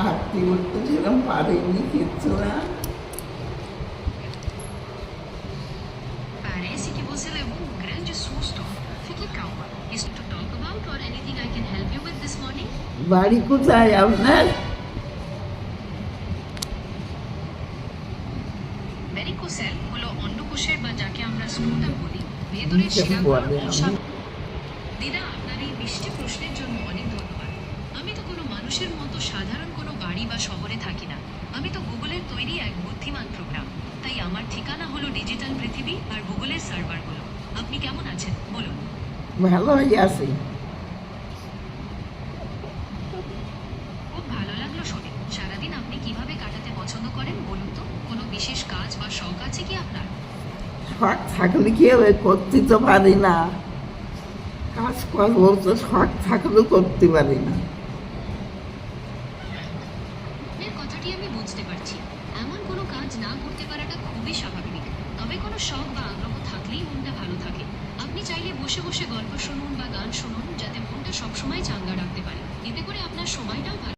আরতি করতে সেরকম পারিনি, কিচ্ছু না। Parece que você levou um grande susto. Fique calma. Is to talk about or anything I can help you with this morning? বাড়ি কোথায় আপনার? ভেরিকোসেল হলো অন্ডকোষের বা যাকে আমরা স্ক্রোটাম বলি ভেতরের নিচে শিরা বলে দিদা, আপনার এই মিষ্টি প্রশ্নের জন্য অনেক ধন্যবাদ। আমি তো কোনো মানুষের মতো সাধারণ কোনো বাড়ি বা শহরে থাকি না। আমি তো গুগলের তৈরি এক বুদ্ধিমান প্রোগ্রাম। তাই আমার ঠিকানা হলো ডিজিটাল পৃথিবী আর গুগলের সার্ভারগুলো। আপনি কেমন আছেন বলুন? ভালোই আছি। খুব ভালো লাগলো শুনে। সারাদিন আপনি কিভাবে কাটাতে পছন্দ করেন বলুন তো? কোনো বিশেষ কাজ বা শখ আছে কি আপনার? শখ থাকলে কি হবে, করতে তো পারি না। কাজ করবো তো, শখ থাকলেও করতে পারি না। আপনার কথাটি আমি বুঝতে পারছি। এমন কোনো কাজ না করতে পারাটা খুবই স্বাভাবিক। তবে কোনো শখ বা আগ্রহ থাকলেই মনটা ভালো থাকে। আপনি চাইলে বসে বসে গল্প শুনুন বা গান শুনুন, যাতে মনটা সবসময় চাঙ্গা রাখতে পারে। এতে করে আপনার সময়টাও ভালো